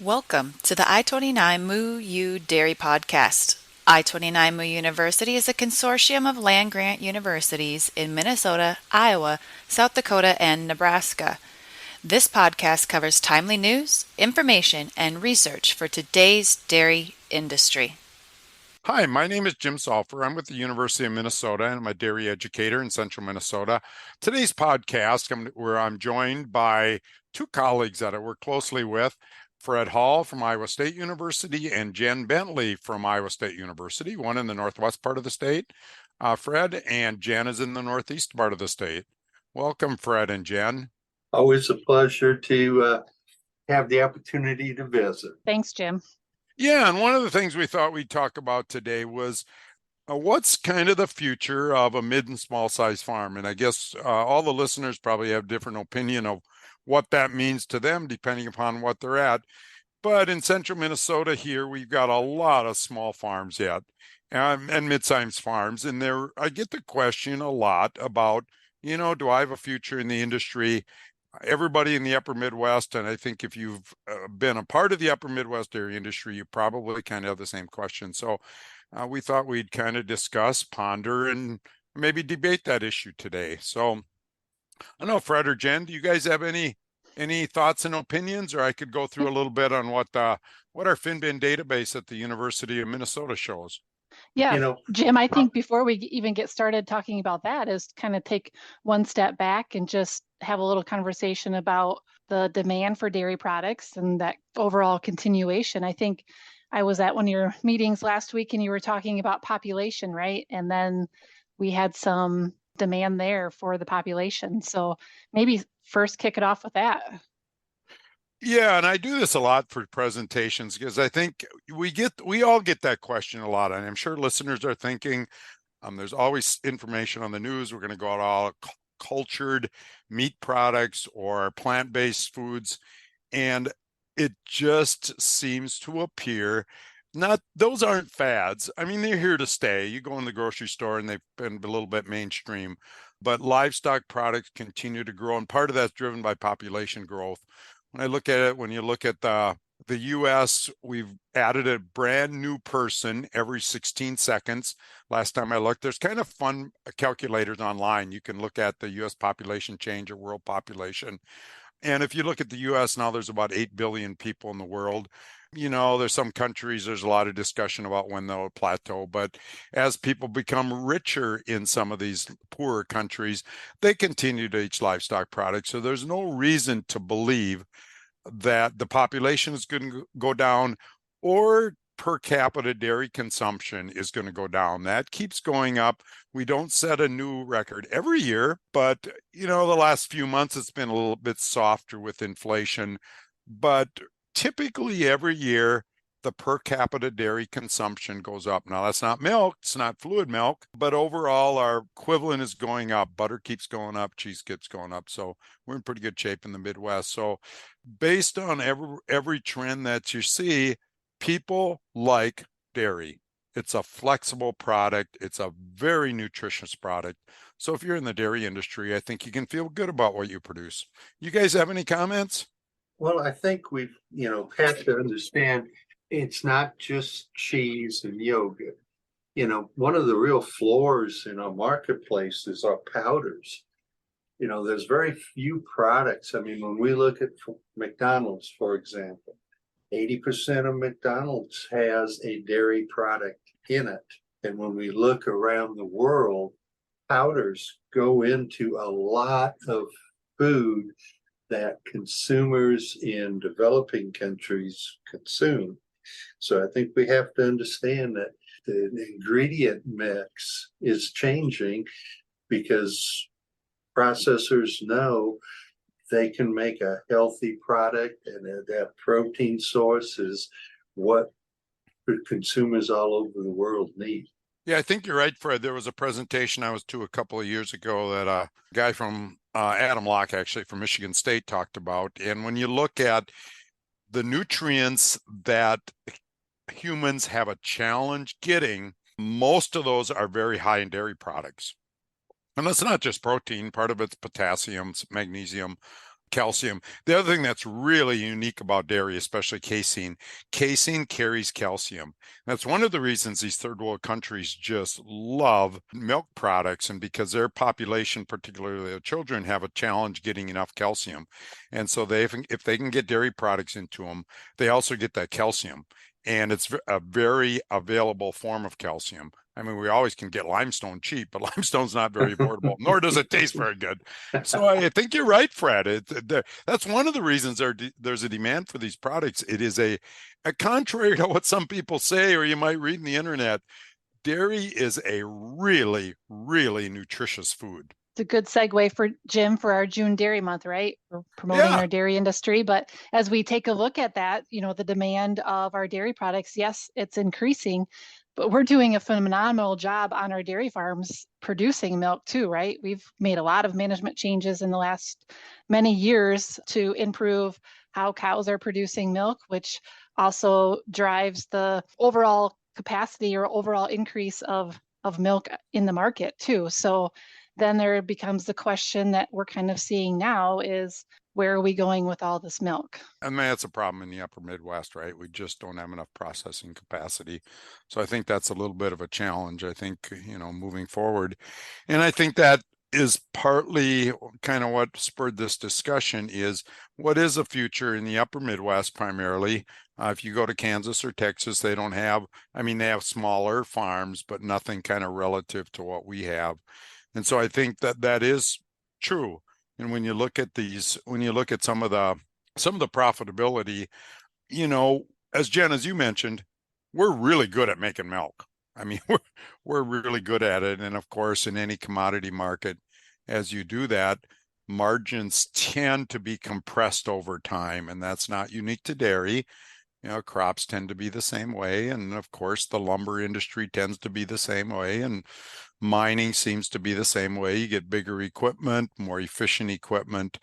Welcome to the I-29 Moo U Dairy Podcast. I-29 Moo University is a consortium of land-grant universities in Minnesota, Iowa, South Dakota, and Nebraska. This podcast covers timely news, information, and research for today's dairy industry. Hi, my name is Jim Salfer. I'm with the University of Minnesota and I'm a dairy educator in central Minnesota. Today's podcast, where I'm joined by two colleagues that I work closely with, Fred Hall from Iowa State University and Jenn Bentley from Iowa State University, one in the northwest part of the state, Fred, and Jenn is in the northeast part of the state. Welcome, Fred and Jenn. Always a pleasure to have the opportunity to visit. Thanks, Jim. Yeah, and one of the things we thought we'd talk about today was what's kind of the future of a mid and small size farm? And I guess all the listeners probably have different opinion of what that means to them, depending upon what they're at. But in central Minnesota here, we've got a lot of small farms yet and mid-sized farms. And I get the question a lot about, do I have a future in the industry? Everybody in the upper Midwest, and I think if you've been a part of the upper Midwest dairy industry, you probably kind of have the same question. So we thought we'd kind of discuss, ponder, and maybe debate that issue today. So I don't know, Fred or Jenn, do you guys have any thoughts and opinions, or I could go through a little bit on what our FinBin database at the University of Minnesota shows? Yeah, Jim, I think before we even get started talking about that is kind of take one step back and just have a little conversation about the demand for dairy products and that overall continuation. I think I was at one of your meetings last week and you were talking about population, right? And then we had some demand there for the population. So maybe first kick it off with that. Yeah, and I do this a lot for presentations because I think we all get that question a lot, and I'm sure listeners are thinking, there's always information on the news. We're going to go out all cultured meat products or plant-based foods, and it just seems to appear those aren't fads. I mean, they're here to stay. You go in the grocery store and they've been a little bit mainstream, but livestock products continue to grow, and part of that's driven by population growth. When you look at the US, we've added a brand new person every 16 seconds. Last time I looked, there's kind of fun calculators online. You can look at the US population change or world population. And if you look at the US now, there's about 8 billion people in the world. There's some countries, there's a lot of discussion about when they'll plateau, but as people become richer in some of these poorer countries, they continue to eat livestock products. So there's no reason to believe that the population is going to go down or per capita dairy consumption is going to go down. That keeps going up. We don't set a new record every year, but the last few months it's been a little bit softer with inflation, but typically every year the per capita dairy consumption goes up. Now that's not milk, it's not fluid milk, but overall our equivalent is going up. Butter keeps going up, cheese keeps going up. So we're in pretty good shape in the Midwest. So based on every trend that you see, people like dairy. It's a flexible product. It's a very nutritious product. So if you're in the dairy industry, I think you can feel good about what you produce. You guys have any comments? Well, I think we've, have to understand it's not just cheese and yogurt. One of the real floors in our marketplace is our powders. There's very few products. I mean, when we look at McDonald's, for example, 80% of McDonald's has a dairy product in it. And when we look around the world, powders go into a lot of food that consumers in developing countries consume. So I think we have to understand that the ingredient mix is changing because processors know they can make a healthy product, and that protein source is what consumers all over the world need. Yeah, I think you're right, Fred. There was a presentation I was to a couple of years ago that a guy from Adam Locke, actually from Michigan State, talked about. And when you look at the nutrients that humans have a challenge getting, most of those are very high in dairy products. And that's not just protein. Part of it's potassium, magnesium, calcium. The other thing that's really unique about dairy, especially casein carries calcium. That's one of the reasons these third world countries just love milk products, and because their population, particularly the children, have a challenge getting enough calcium. And so if they can get dairy products into them, they also get that calcium. And it's a very available form of calcium. I mean, we always can get limestone cheap, but limestone's not very affordable, nor does it taste very good. So I think you're right, Fred. That's one of the reasons there's a demand for these products. It is a contrary to what some people say, or you might read in the internet, dairy is a really, really nutritious food. It's a good segue for Jim for our June Dairy Month, right? We're promoting our dairy industry. But as we take a look at that, the demand of our dairy products, yes, it's increasing, but we're doing a phenomenal job on our dairy farms producing milk too, right? We've made a lot of management changes in the last many years to improve how cows are producing milk, which also drives the overall capacity or overall increase of milk in the market too. So then there becomes the question that we're kind of seeing now is, where are we going with all this milk? I mean, that's a problem in the upper Midwest, right? We just don't have enough processing capacity. So I think that's a little bit of a challenge, I think, moving forward. And I think that is partly kind of what spurred this discussion is, what is the future in the upper Midwest primarily? If you go to Kansas or Texas, they have smaller farms, but nothing kind of relative to what we have. And so I think that is true. And when you look at some of the profitability, as Jen, as you mentioned, we're really good at making milk. I mean, we're really good at it. And of course, in any commodity market, as you do that, margins tend to be compressed over time. And that's not unique to dairy. Crops tend to be the same way. And of course, the lumber industry tends to be the same way. And mining seems to be the same way. You get bigger equipment, more efficient equipment.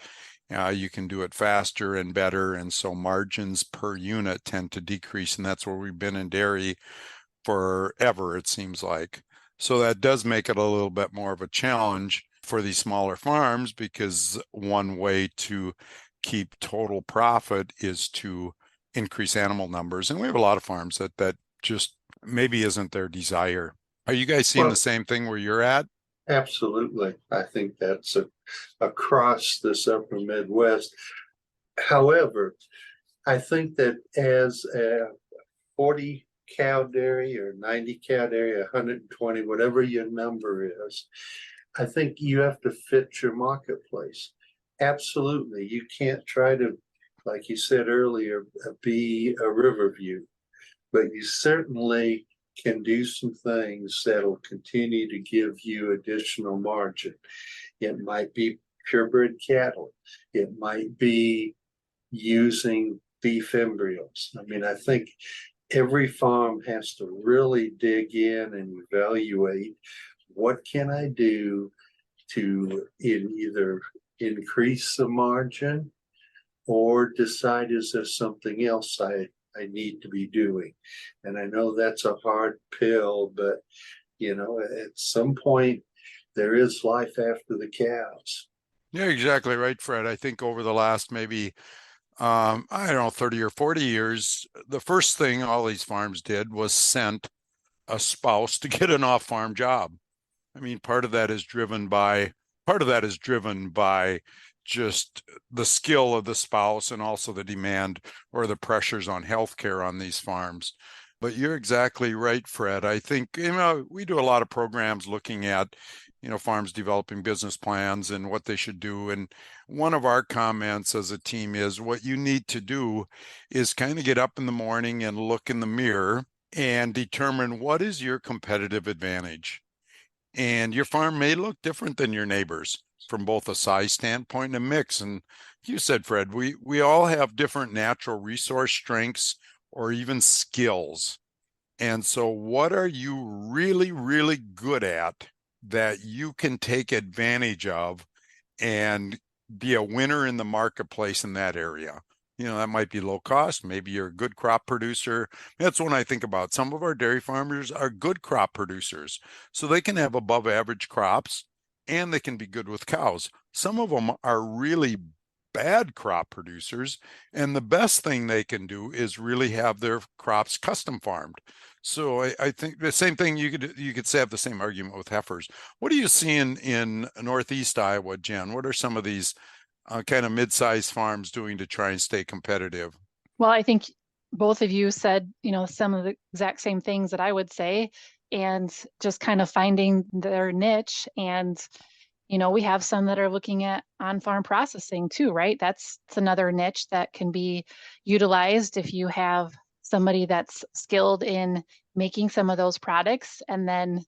You can do it faster and better. And so margins per unit tend to decrease. And that's where we've been in dairy forever, it seems like. So that does make it a little bit more of a challenge for these smaller farms, because one way to keep total profit is to increase animal numbers. And we have a lot of farms that just maybe isn't their desire. Are you guys seeing the same thing where you're at? Absolutely. I think that's across this upper Midwest. However, I think that as a 40 cow dairy or 90 cow dairy, 120, whatever your number is, I think you have to fit your marketplace. Absolutely. You can't try to, like you said earlier, be a Riverview, but you certainly can do some things that'll continue to give you additional margin. It might be purebred cattle. It might be using beef embryos. I mean, I think every farm has to really dig in and evaluate, what can I do to either increase the margin or decide, is there something else I need to be doing? And I know that's a hard pill, but at some point there is life after the cows. Yeah, exactly right, Fred. I think over the last maybe 30 or 40 years, the first thing all these farms did was sent a spouse to get an off-farm job. I mean, part of that is driven by just the skill of the spouse, and also the demand or the pressures on healthcare on these farms. But you're exactly right, Fred. I think, we do a lot of programs looking at, farms developing business plans and what they should do. And one of our comments as a team is, what you need to do is kind of get up in the morning and look in the mirror and determine, what is your competitive advantage? And your farm may look different than your neighbors from both a size standpoint and a mix. And you said, Fred, we all have different natural resource strengths or even skills. And so what are you really, really good at that you can take advantage of and be a winner in the marketplace in that area? That might be low cost. Maybe you're a good crop producer. That's when I think about some of our dairy farmers are good crop producers. So they can have above average crops and they can be good with cows. Some of them are really bad crop producers. And the best thing they can do is really have their crops custom farmed. So I think the same thing you could say, have the same argument with heifers. What are you seeing in Northeast Iowa, Jen? What are some of these kind of mid-sized farms doing to try and stay competitive? Well, I think both of you said, some of the exact same things that I would say, and just kind of finding their niche. And, we have some that are looking at on-farm processing too, right? That's another niche that can be utilized if you have somebody that's skilled in making some of those products, and then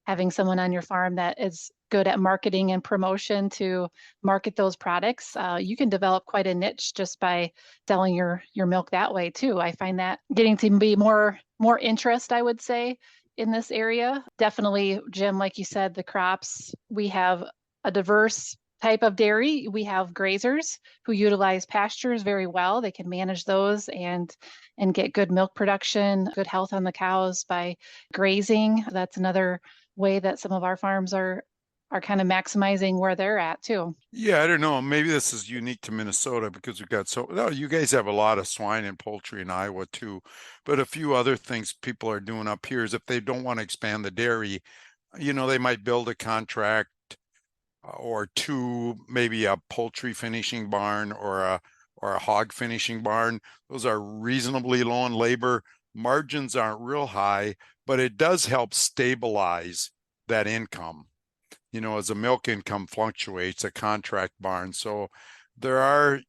having someone on your farm that is good at marketing and promotion to market those products. You can develop quite a niche just by selling your milk that way too. I find that getting to be more interest, I would say, in this area. Definitely, Jim, like you said, the crops, we have a diverse type of dairy. We have grazers who utilize pastures very well. They can manage those and get good milk production, good health on the cows by grazing. That's another way that some of our farms are kind of maximizing where they're at too. Yeah, I don't know. Maybe this is unique to Minnesota because we've got no, you guys have a lot of swine and poultry in Iowa too. But a few other things people are doing up here is if they don't want to expand the dairy, they might build a contract or two, maybe a poultry finishing barn or a hog finishing barn. Those are reasonably low in labor. Margins aren't real high, but it does help stabilize that income. As the milk income fluctuates, a contract barn. So there are,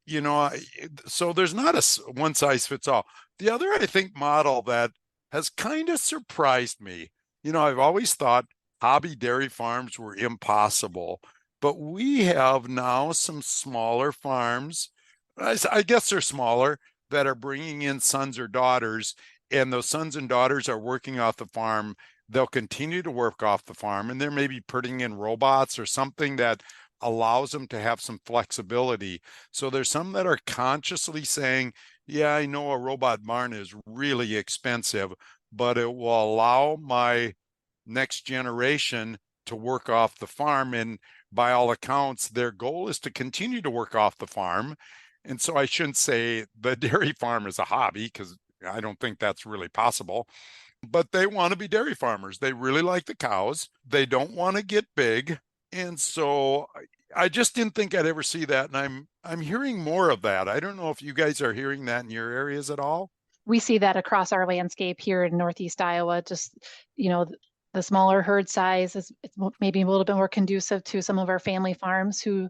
so there's not a one size fits all. The other, I think, model that has kind of surprised me, I've always thought hobby dairy farms were impossible, but we have now some smaller farms. I guess they're smaller, that are bringing in sons or daughters, and those sons and daughters are working off the farm. They'll continue to work off the farm, and they're maybe putting in robots or something that allows them to have some flexibility. So there's some that are consciously saying, yeah, I know a robot barn is really expensive, but it will allow my next generation to work off the farm. And by all accounts, their goal is to continue to work off the farm. And so I shouldn't say the dairy farm is a hobby, because I don't think that's really possible. But they want to be dairy farmers. They really like the cows. They don't want to get big. And so I just didn't think I'd ever see that. And I'm hearing more of that. I don't know if you guys are hearing that in your areas at all. We see that across our landscape here in Northeast Iowa. Just, the smaller herd size is maybe a little bit more conducive to some of our family farms who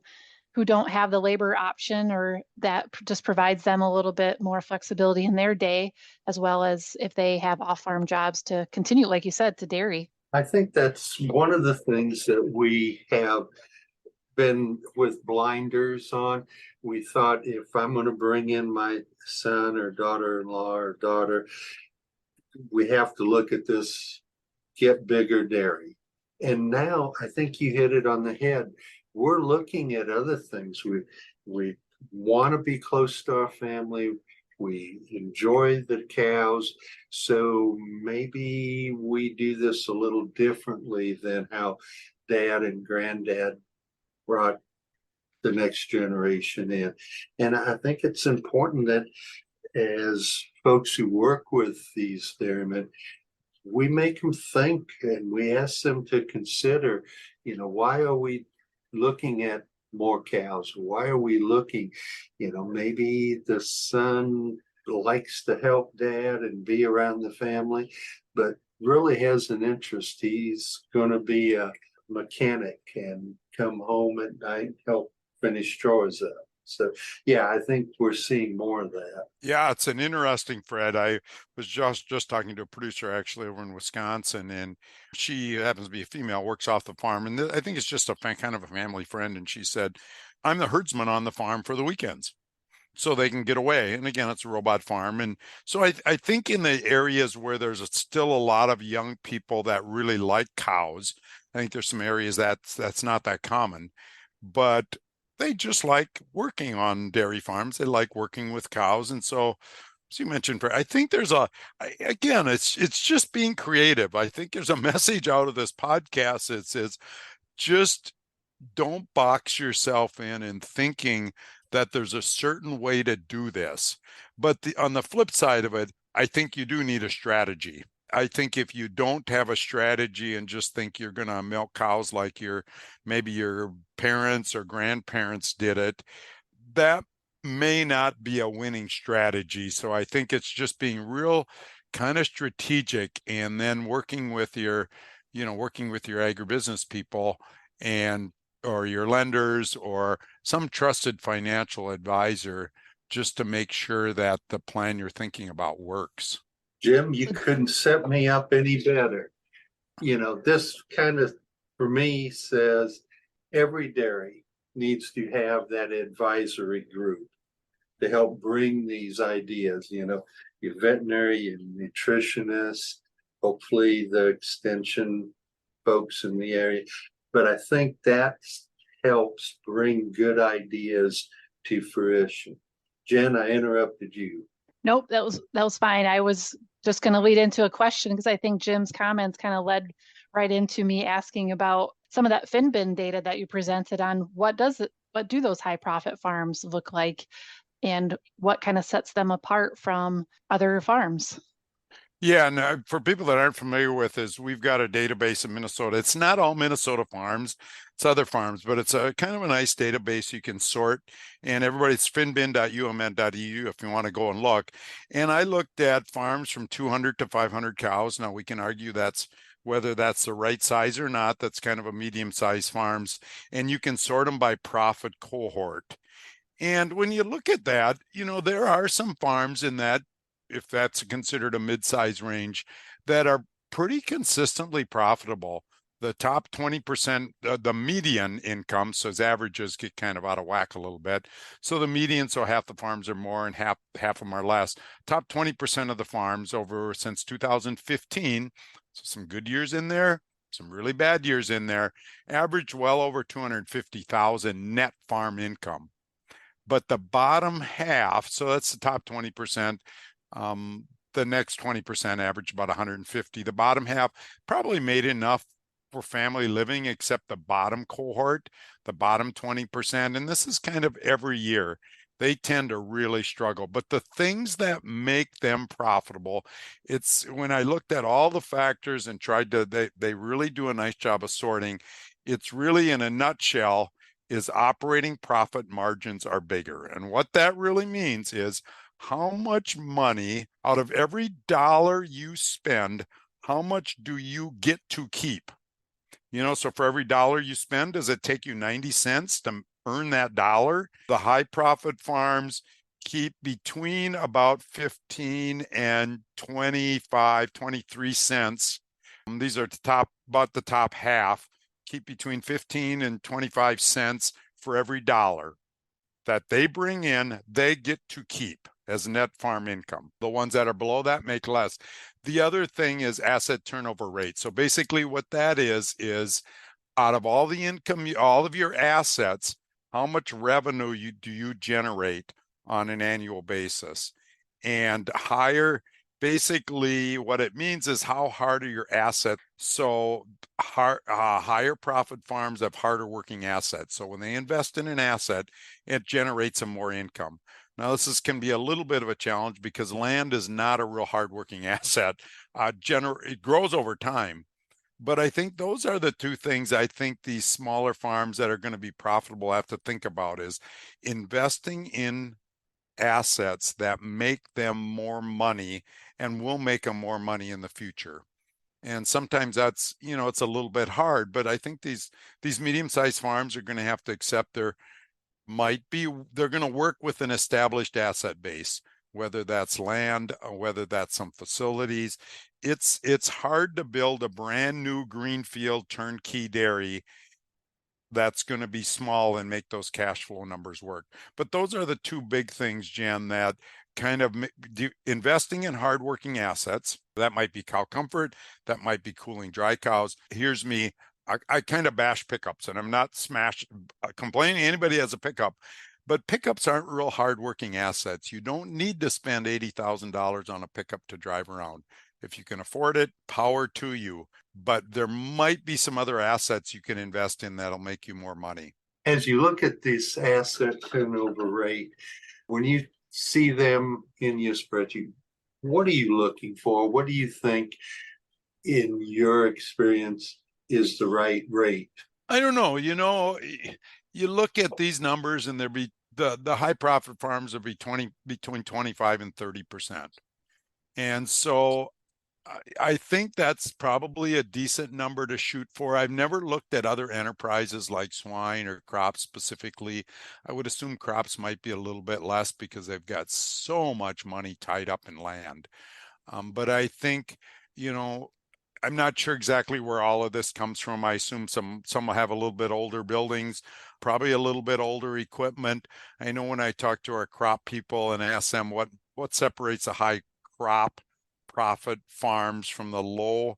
don't have the labor option, or that just provides them a little bit more flexibility in their day, as well as if they have off-farm jobs to continue, like you said, to dairy. I think that's one of the things that we have been with blinders on. We thought, if I'm going to bring in my son or daughter-in-law or daughter, we have to look at this get bigger dairy. And now I think you hit it on the head. We're looking at other things. We want to be close to our family. We enjoy the cows. So maybe we do this a little differently than how dad and granddad brought the next generation in. And I think it's important that as folks who work with these dairymen, we make them think, and we ask them to consider, why are we looking at more cows? Why are we looking, maybe the son likes to help dad and be around the family, but really has an interest. He's going to be a mechanic and come home at night, help finish chores up. So, yeah, I think we're seeing more of that. Yeah, it's an interesting, Fred. I was just talking to a producer actually over in Wisconsin, and she happens to be a female, works off the farm, and I think it's just a kind of a family friend. And she said, I'm the herdsman on the farm for the weekends, so they can get away. And again, it's a robot farm. And so I think in the areas where there's still a lot of young people that really like cows, I think there's some areas that's not that common, but they just like working on dairy farms. They like working with cows. And so, as you mentioned, I think there's again, it's just being creative. I think there's a message out of this podcast that says, just don't box yourself in thinking that there's a certain way to do this. But on the flip side of it, I think you do need a strategy. I think if you don't have a strategy and just think you're going to milk cows like maybe your parents or grandparents did it, that may not be a winning strategy. So I think it's just being real kind of strategic, and then working with your agribusiness people and or your lenders or some trusted financial advisor, just to make sure that the plan you're thinking about works. Jim, you couldn't set me up any better. This kind of, for me, says every dairy needs to have that advisory group to help bring these ideas, your veterinary and nutritionists, hopefully the extension folks in the area. But I think that helps bring good ideas to fruition. Jen, I interrupted you. Nope, that was fine. I was just going to lead into a question because I think Jim's comments kind of led right into me asking about some of that FinBin data that you presented on what do those high profit farms look like, and what kind of sets them apart from other farms? Yeah, and for people that aren't familiar with this, we've got a database in Minnesota. It's not all Minnesota farms, it's other farms, but it's a kind of a nice database you can sort. And everybody's finbin.umn.edu if you want to go and look. And I looked at farms from 200 to 500 cows. Now we can argue whether that's the right size or not. That's kind of a medium-sized farms, and you can sort them by profit cohort. And when you look at that, there are some farms in that, if that's considered a mid-size range, that are pretty consistently profitable. The top 20%, the median income, so as averages get kind of out of whack a little bit. So the median, so half the farms are more and half of them are less. Top 20% of the farms since 2015, so some good years in there, some really bad years in there, average well over 250,000 net farm income. But the bottom half, so that's the top 20%, the next 20% average about 150. The bottom half probably made enough for family living, except the bottom cohort, the bottom 20%. And this is kind of every year. They tend to really struggle. But the things that make them profitable, it's when I looked at all the factors and they really do a nice job of sorting. It's really, in a nutshell, is operating profit margins are bigger. And what that really means is how much money out of every dollar you spend, how much do you get to keep? So for every dollar you spend, does it take you 90 cents to earn that dollar? The high profit farms keep between about 15 and 25, 23 cents. These are about the top half, keep between 15 and 25 cents for every dollar that they bring in, they get to keep as net farm income. The ones that are below that make less. The other thing is asset turnover rate. So basically what that is out of all the income, all of your assets, how much revenue do you generate on an annual basis? And basically what it means is how hard are your assets. So higher profit farms have harder working assets. So when they invest in an asset, it generates some more income. Now, this can be a little bit of a challenge because land is not a real hardworking asset. It grows over time. But I think those are the two things I think these smaller farms that are going to be profitable have to think about, is investing in assets that make them more money and will make them more money in the future. And sometimes that's, it's a little bit hard, but I think these medium-sized farms are going to have to accept they're going to work with an established asset base, whether that's land or whether that's some facilities. It's hard to build a brand new greenfield turnkey dairy that's going to be small and make those cash flow numbers work. But those are the two big things, Jen, that kind of investing in hardworking assets. That might be cow comfort, that might be cooling dry cows. Here's me. I kind of bash pickups, and I'm not complaining anybody has a pickup, but pickups aren't real hardworking assets. You don't need to spend $80,000 on a pickup to drive around. If you can afford it, power to you. But there might be some other assets you can invest in that'll make you more money. As you look at this asset turnover rate, when you see them in your spreadsheet, what are you looking for? What do you think, in your experience, is the right rate? I don't know. You look at these numbers and there be the high profit farms will be between 25 and 30%. And so I think that's probably a decent number to shoot for. I've never looked at other enterprises like swine or crops specifically. I would assume crops might be a little bit less because they've got so much money tied up in land. But I think, I'm not sure exactly where all of this comes from. I assume some will have a little bit older buildings, probably a little bit older equipment. I know when I talk to our crop people and ask them what separates a high crop profit farms from the low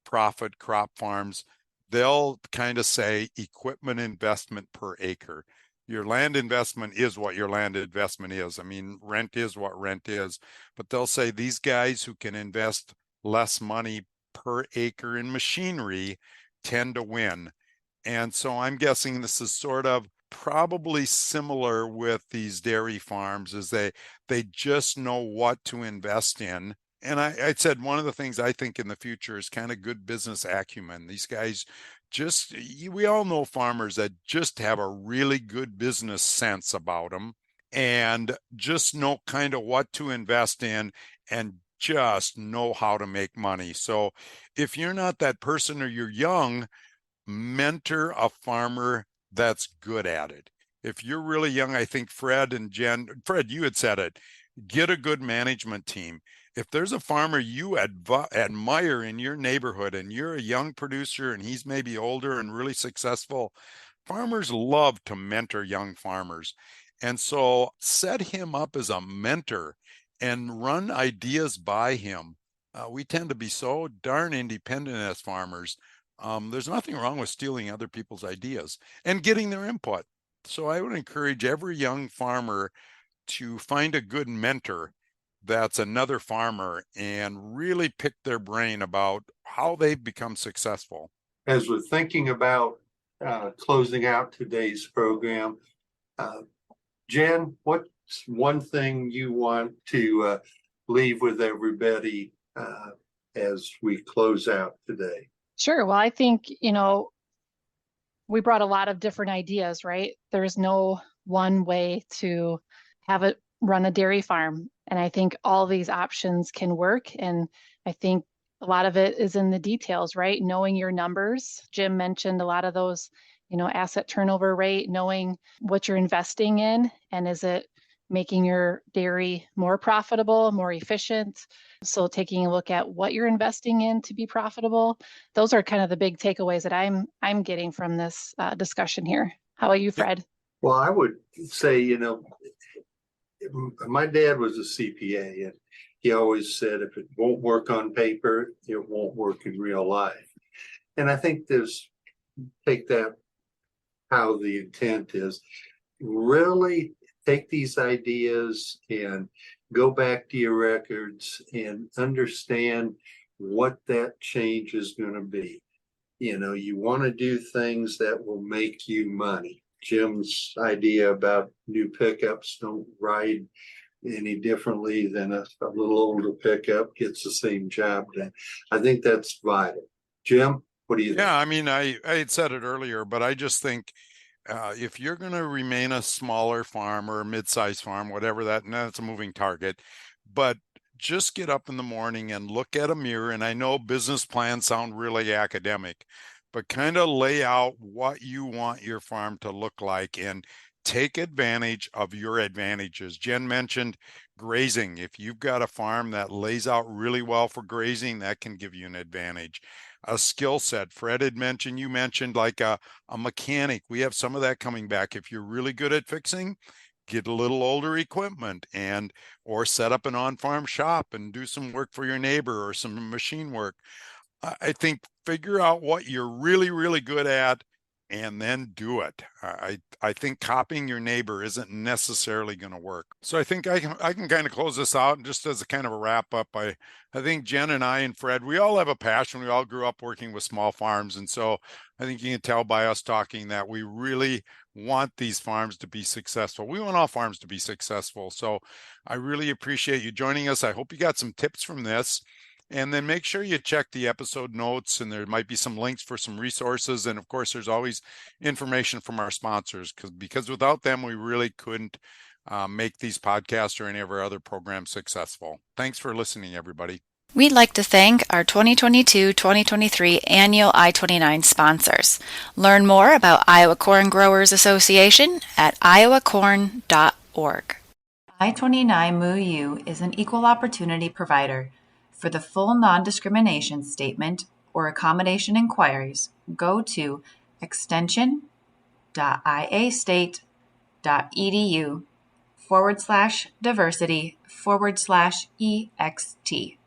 profit crop farms, they'll kind of say equipment investment per acre. Your land investment is what your land investment is. I mean, rent is what rent is, but they'll say these guys who can invest less money per acre in machinery tend to win. And so I'm guessing this is sort of probably similar with these dairy farms, is they just know what to invest in. And I said one of the things I think in the future is kind of good business acumen. These guys we all know farmers that just have a really good business sense about them and just know kind of what to invest in and just know how to make money. So if you're not that person or you're young, mentor a farmer that's good at it. If you're really young, I think Fred, you had said it, get a good management team. If there's a farmer you admire in your neighborhood and you're a young producer and he's maybe older and really successful, farmers love to mentor young farmers. And so set him up as a mentor and run ideas by him. We tend to be so darn independent as farmers. There's nothing wrong with stealing other people's ideas and getting their input. So I would encourage every young farmer to find a good mentor that's another farmer and really pick their brain about how they've become successful. As we're thinking about closing out today's program, Jen, what's one thing you want to leave with everybody as we close out today? Sure. Well, I think, we brought a lot of different ideas, right? There's no one way to have it run a dairy farm. And I think all these options can work. And I think a lot of it is in the details, right? Knowing your numbers. Jim mentioned a lot of those, asset turnover rate, knowing what you're investing in, and is it making your dairy more profitable, more efficient? So taking a look at what you're investing in to be profitable. Those are kind of the big takeaways that I'm getting from this discussion here. How about you, Fred? Well, I would say, my dad was a CPA, and he always said, if it won't work on paper, it won't work in real life. And I think take that how the intent is, really take these ideas and go back to your records and understand what that change is going to be. You want to do things that will make you money. Jim's idea about new pickups don't ride any differently than a little older pickup, gets the same job done. I think that's vital. Jim, what do you think? Yeah, I mean, I had said it earlier, but I just think if you're going to remain a smaller farm or a mid-sized farm, whatever and that's a moving target, but just get up in the morning and look at a mirror. And I know business plans sound really academic, but kind of lay out what you want your farm to look like and take advantage of your advantages. Jen mentioned grazing. If you've got a farm that lays out really well for grazing, that can give you an advantage. A skill set. Fred had mentioned, you mentioned like a mechanic. We have some of that coming back. If you're really good at fixing, get a little older equipment or set up an on-farm shop and do some work for your neighbor or some machine work. I think figure out what you're really, really good at and then do it. I think copying your neighbor isn't necessarily going to work. So I think I can kind of close this out, and just as a kind of a wrap up, I think Jen and I and Fred, we all have a passion. We all grew up working with small farms. And so I think you can tell by us talking that we really want these farms to be successful. We want all farms to be successful. So I really appreciate you joining us. I hope you got some tips from this. And then make sure you check the episode notes, and there might be some links for some resources. And of course, there's always information from our sponsors, because without them, we really couldn't make these podcasts or any of our other programs successful. Thanks for listening, everybody. We'd like to thank our 2022-2023 annual I-29 sponsors. Learn more about Iowa Corn Growers Association at iowacorn.org. I-29 MooU is an equal opportunity provider. For the full non-discrimination statement or accommodation inquiries, go to extension.iastate.edu/diversity/EXT.